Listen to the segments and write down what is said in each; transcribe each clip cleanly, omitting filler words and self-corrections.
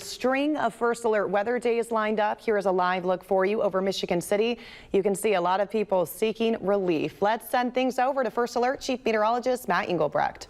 String of first alert weather days lined up. Here is a live look for you over Michigan City. You can see a lot of people seeking relief. Let's send things over to First Alert Chief Meteorologist Matt Engelbrecht.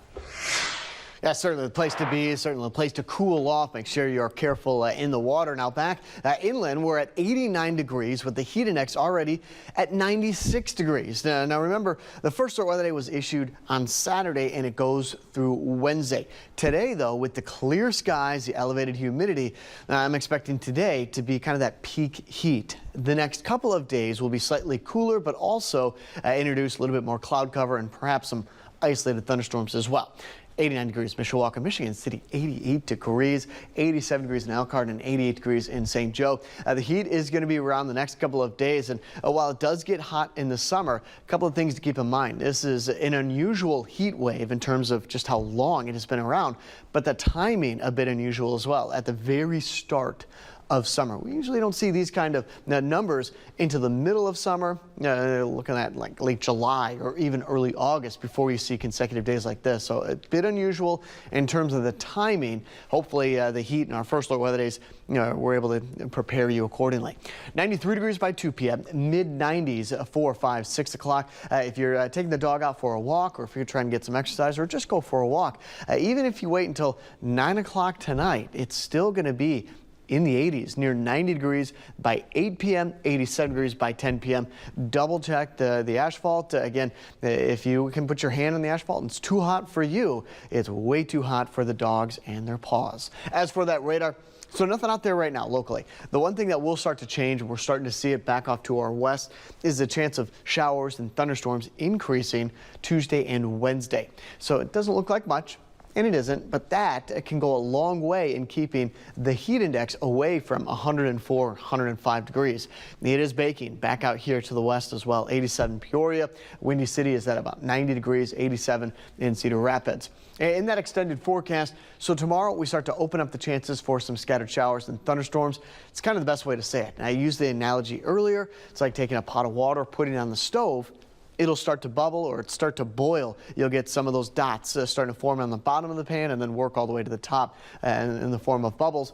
Yeah, certainly the place to be, certainly a place to cool off. Make sure you're careful in the water. Now back inland, we're at 89 degrees with the heat index already at 96 degrees. Now remember, the first alert weather day was issued on Saturday and it goes through Wednesday. Today, though, with the clear skies, the elevated humidity, I'm expecting today to be kind of that peak heat. The next couple of days will be slightly cooler, but also introduce a little bit more cloud cover and perhaps some isolated thunderstorms as well. 89 degrees Mishawaka, Michigan City, 88 degrees, 87 degrees in Elkhart, and 88 degrees in St. Joe. The heat is going to be around the next couple of days, and while it does get hot in the summer, a couple of things to keep in mind. This is an unusual heat wave in terms of just how long it has been around, but the timing a bit unusual as well. At the very start of summer. We usually don't see these kind of numbers into the middle of summer, looking at like late July or even early August before we see consecutive days like this. So a bit unusual in terms of the timing. Hopefully the heat in our first alert weather days, we're able to prepare you accordingly. 93 degrees by 2 p.m., mid-90s 4, 5, 6 o'clock. If you're taking the dog out for a walk or if you're trying to get some exercise or just go for a walk, even if you wait until 9 o'clock tonight, it's still going to be in the 80s, near 90 degrees by 8 p.m., 87 degrees by 10 p.m. Double check the asphalt. Again, if you can put your hand on the asphalt and it's too hot for you, it's way too hot for the dogs and their paws. As for that radar, so nothing out there right now locally. The one thing that will start to change, and we're starting to see it back off to our west, is the chance of showers and thunderstorms increasing Tuesday and Wednesday. So it doesn't look like much. And it isn't, but that can go a long way in keeping the heat index away from 104, 105 degrees. It is baking back out here to the west as well. 87 Peoria. Windy City is at about 90 degrees, 87 in Cedar Rapids. In that extended forecast, so tomorrow we start to open up the chances for some scattered showers and thunderstorms. It's kind of the best way to say it. And I used the analogy earlier. It's like taking a pot of water, putting it on the stove. It'll start to bubble or it start to boil. You'll get some of those dots starting to form on the bottom of the pan and then work all the way to the top in the form of bubbles.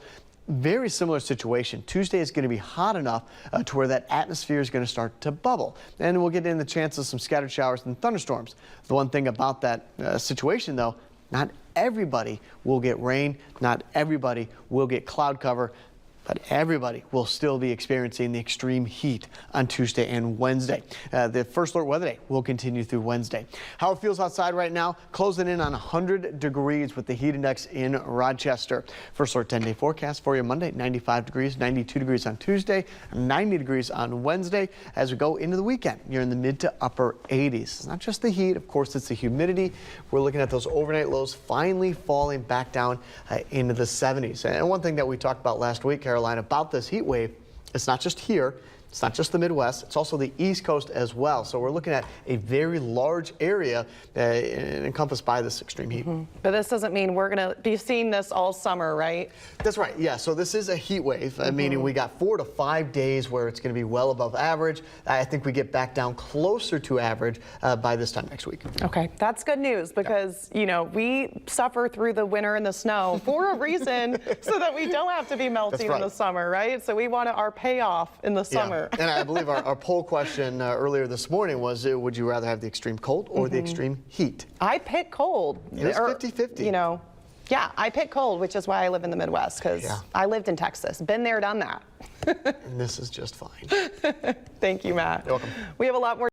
Very similar situation. Tuesday is going to be hot enough to where that atmosphere is going to start to bubble. And we'll get in the chance of some scattered showers and thunderstorms. The one thing about that situation, though, not everybody will get rain. Not everybody will get cloud cover. But everybody will still be experiencing the extreme heat on Tuesday and Wednesday. The first alert weather day will continue through Wednesday. How it feels outside right now, closing in on 100 degrees with the heat index in Rochester. First alert 10-day forecast for you Monday, 95 degrees, 92 degrees on Tuesday, 90 degrees on Wednesday. As we go into the weekend, you're in the mid to upper 80s. It's not just the heat, of course, it's the humidity. We're looking at those overnight lows finally falling back down into the 70s. And one thing that we talked about last week, Caroline, about this heat wave, it's not just here, it's not just the Midwest, it's also the East Coast as well. So we're looking at a very large area encompassed by this extreme heat. But this doesn't mean we're going to be seeing this all summer, right? That's right, yeah. So this is a heat wave, meaning we got 4 to 5 days where it's going to be well above average. I think we get back down closer to average by this time next week. Okay, that's good news because, you know, we suffer through the winter and the snow for a reason so that we don't have to be melting in the summer, right? So we want our payoff in the summer. Yeah. And I believe our poll question earlier this morning was, would you rather have the extreme cold or the extreme heat? I pick cold. It was 50-50. You know, yeah, I pick cold, which is why I live in the Midwest, because I lived in Texas. Been there, done that. And this is just fine. Thank you, Matt. You're welcome. We have a lot more.